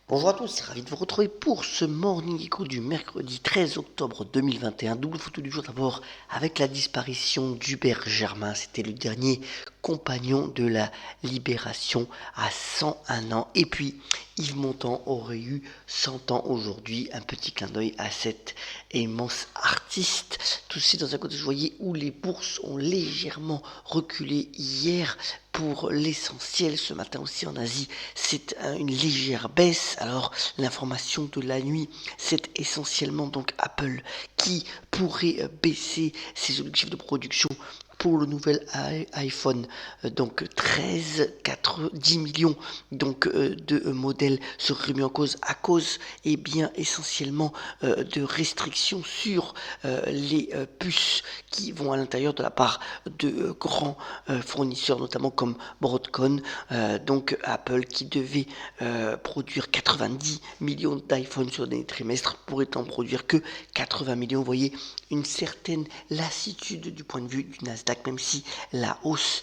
Bonjour à tous, ravi de vous retrouver pour ce Morning Echo du mercredi 13 octobre 2021. Double photo du jour d'abord avec la disparition d'Hubert Germain. C'était le dernier compagnon de la Libération à 101 ans. Et puis Yves Montand aurait eu 100 ans aujourd'hui. Un petit clin d'œil à cet immense artiste. Tout ceci dans un contexte, vous voyez, où les bourses ont légèrement reculé hier. Pour l'essentiel, ce matin aussi en Asie, c'est une légère baisse. Alors, l'information de la nuit, c'est essentiellement donc Apple qui pourrait baisser ses objectifs de production pour le nouvel iPhone, donc 13, 4, 10 millions donc, de modèles seraient mis en cause à cause et bien essentiellement de restrictions sur les puces qui vont à l'intérieur de la part de grands fournisseurs, notamment comme Broadcom, donc Apple qui devait produire 90 millions d'iPhone sur des trimestres pourrait en produire que 80 millions. Vous voyez une certaine lassitude du point de vue du Nasdaq, même si la hausse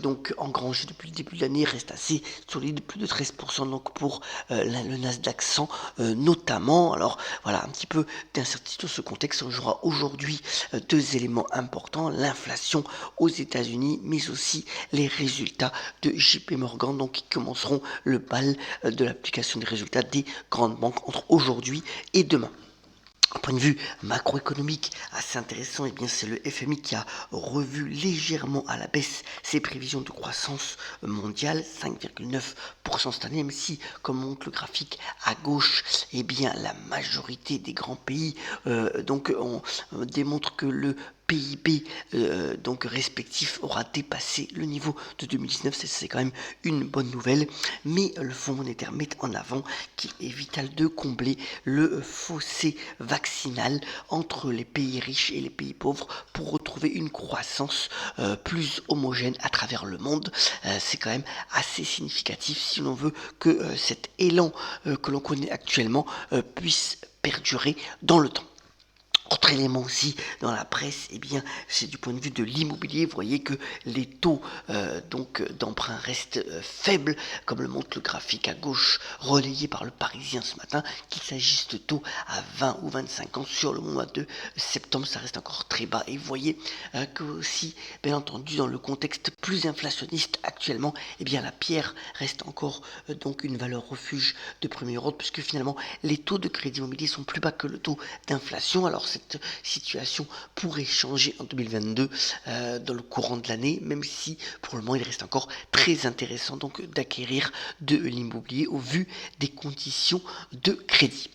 donc engrangée depuis le début de l'année reste assez solide, plus de 13% donc pour le Nasdaq 100 notamment. Alors voilà, un petit peu d'incertitude sur ce contexte. On jouera aujourd'hui deux éléments importants, l'inflation aux États-Unis, mais aussi les résultats de JP Morgan, donc qui commenceront le bal de l'application des résultats des grandes banques entre aujourd'hui et demain. Un point de vue macroéconomique assez intéressant, et bien c'est le FMI qui a revu légèrement à la baisse ses prévisions de croissance mondiale, 5,9% cette année, même si, comme montre le graphique à gauche, et bien la majorité des grands pays donc on démontre que le PIB donc respectif aura dépassé le niveau de 2019, c'est quand même une bonne nouvelle, mais le Fonds monétaire met en avant qu'il est vital de combler le fossé vaccinal entre les pays riches et les pays pauvres pour retrouver une croissance plus homogène à travers le monde. C'est quand même assez significatif si l'on veut que cet élan que l'on connaît actuellement puisse perdurer dans le temps. Autre élément aussi dans la presse, eh bien, c'est du point de vue de l'immobilier. Vous voyez que les taux donc d'emprunt restent faibles, comme le montre le graphique à gauche, relayé par le Parisien ce matin, qu'il s'agisse de taux à 20 ou 25 ans sur le mois de septembre, ça reste encore très bas. Et vous voyez que aussi, bien entendu, dans le contexte plus inflationniste actuellement, eh bien, la pierre reste encore donc une valeur refuge de premier ordre, puisque finalement, les taux de crédit immobilier sont plus bas que le taux d'inflation. Alors cette situation pourrait changer en 2022 dans le courant de l'année, même si pour le moment il reste encore très intéressant donc d'acquérir de l'immobilier au vu des conditions de crédit.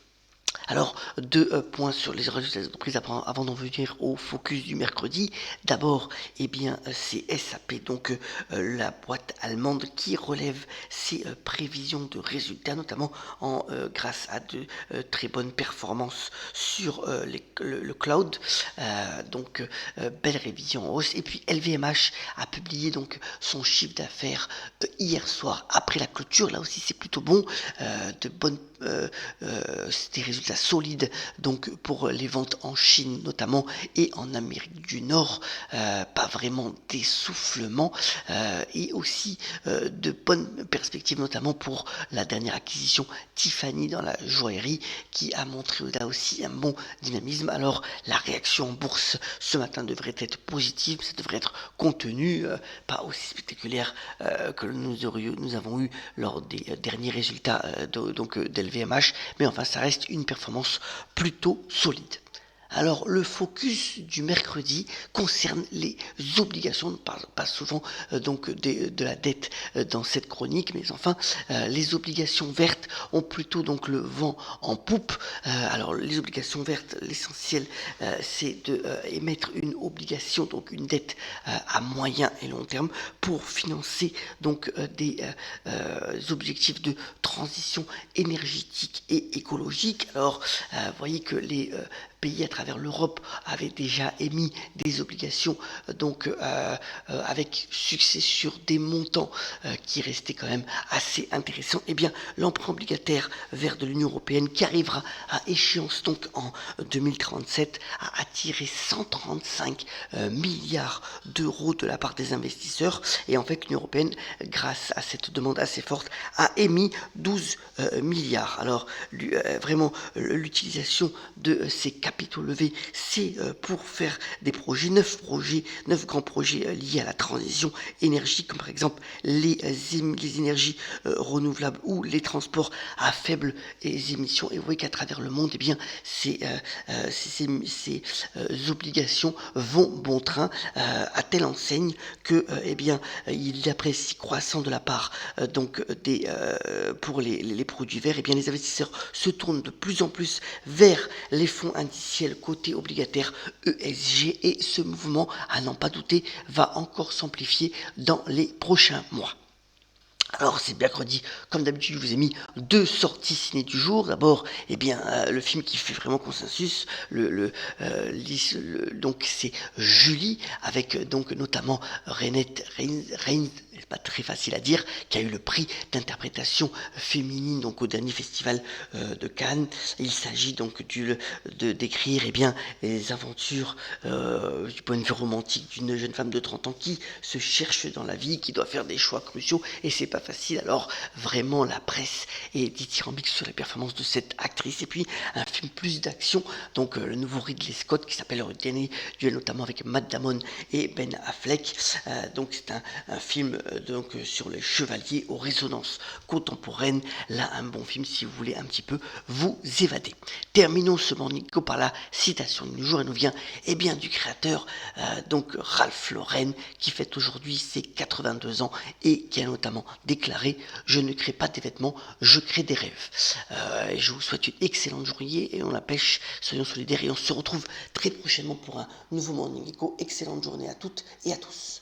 Alors, deux points sur les résultats des entreprises avant d'en venir au focus du mercredi. D'abord, eh bien, c'est SAP, donc la boîte allemande qui relève ses prévisions de résultats, notamment grâce à de très bonnes performances sur le cloud. Donc, belle révision en hausse. Et puis, LVMH a publié donc son chiffre d'affaires hier soir après la clôture. Là aussi, c'est plutôt bon, de bonnes des résultats solides donc pour les ventes en Chine notamment et en Amérique du Nord, pas vraiment d'essoufflement et aussi de bonnes perspectives notamment pour la dernière acquisition Tiffany dans la joaillerie qui a montré là aussi un bon dynamisme. Alors la réaction en bourse ce matin devrait être positive, ça devrait être contenu, pas aussi spectaculaire que nous avons eu lors des derniers résultats donc d'LVMH, mais enfin ça reste une performance plutôt solide. Alors le focus du mercredi concerne les obligations. On ne parle pas souvent donc de la dette dans cette chronique, mais enfin les obligations vertes ont plutôt donc le vent en poupe. Alors les obligations vertes, l'essentiel c'est de émettre une obligation, donc une dette à moyen et long terme pour financer donc des objectifs de transition énergétique et écologique. Alors vous voyez que les pays à travers l'Europe avaient déjà émis des obligations avec succès sur des montants qui restaient quand même assez intéressants, eh bien l'emprunt obligataire vert de l'Union européenne qui arrivera à échéance donc en 2037 a attiré 135 milliards d'euros de la part des investisseurs, et en fait l'Union européenne, grâce à cette demande assez forte, a émis 12 milliards. Alors vraiment l'utilisation de ces capitaux levés, c'est pour faire des projets, 9 grands projets liés à la transition énergétique, comme par exemple les énergies renouvelables ou les transports à faibles émissions. Et vous voyez qu'à travers le monde, eh bien, ces obligations vont bon train, à telle enseigne que eh bien, il apprécie croissant de la part pour les produits verts. Eh bien, les investisseurs se tournent de plus en plus vers les fonds indiciels cotés obligataires ESG, et ce mouvement, à n'en pas douter, va encore s'amplifier dans les prochains mois. Alors c'est mercredi, comme d'habitude je vous ai mis 2 sorties ciné du jour. D'abord, eh bien, le film qui fait vraiment consensus, donc c'est Julie, avec donc notamment Renette Reigns, c'est pas très facile à dire, qui a eu le prix d'interprétation féminine donc au dernier festival de Cannes. Il s'agit donc d'écrire eh bien, les aventures du point de vue romantique d'une jeune femme de 30 ans qui se cherche dans la vie, qui doit faire des choix cruciaux, et c'est pas facile. Alors vraiment la presse est dithyrambique sur les performances de cette actrice. Et puis un film plus d'action, donc le nouveau Ridley Scott qui s'appelle Le Dernier Duel, notamment avec Matt Damon et Ben Affleck. Donc c'est un film sur les chevaliers aux résonances contemporaines. Là un bon film si vous voulez un petit peu vous évader. Terminons ce Morning Go par la citation du jour. Elle nous vient eh bien du créateur donc Ralph Lauren, qui fête aujourd'hui ses 82 ans et qui a notamment déclaré: je ne crée pas des vêtements, je crée des rêves. Et je vous souhaite une excellente journée et on la pêche, soyons solidaires, et on se retrouve très prochainement pour un nouveau Morning Echo. Excellente journée à toutes et à tous.